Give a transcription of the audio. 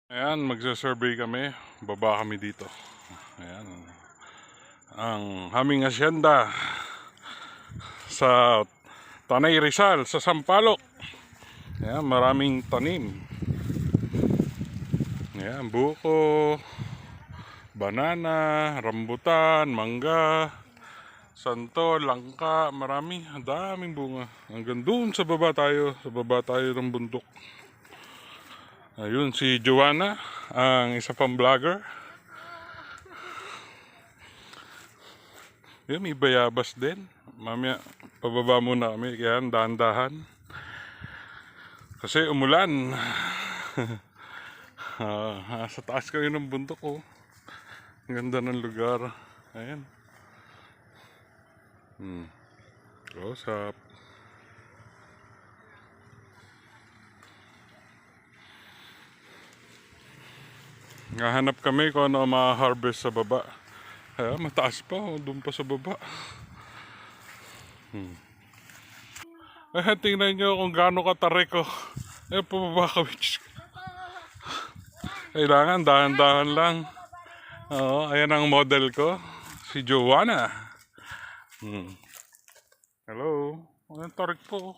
Ayan, magsasurvey kami. Baba kami dito. Ayan. Ang aming asyenda sa Tanay Rizal, sa Sampaloc. Ayan, maraming tanim. Ayan, buko, banana, rambutan, mangga, santo, langka, marami, daming bunga. Hanggang doon sa baba tayo ng bundok. Ayun si Joanna, ang isa pang vlogger. Yun, may bayabas din. Mamaya, pababa muna kami, kaya dahan-dahan. Kasi umulan. Sa taas kayo ng bundok, oh. Ang ganda ng lugar. Ayan. Close up. Ngahanap kami kung ano ma-harvest sa baba. Kaya mataas pa, oh, doon pa sa baba. Tingnan nyo kung gaano katarik ko. Pababa kami. Kailangan dahan-dahan lang. Oo, ayan ang model ko. Si Joanna. Hello. Anong tarik po?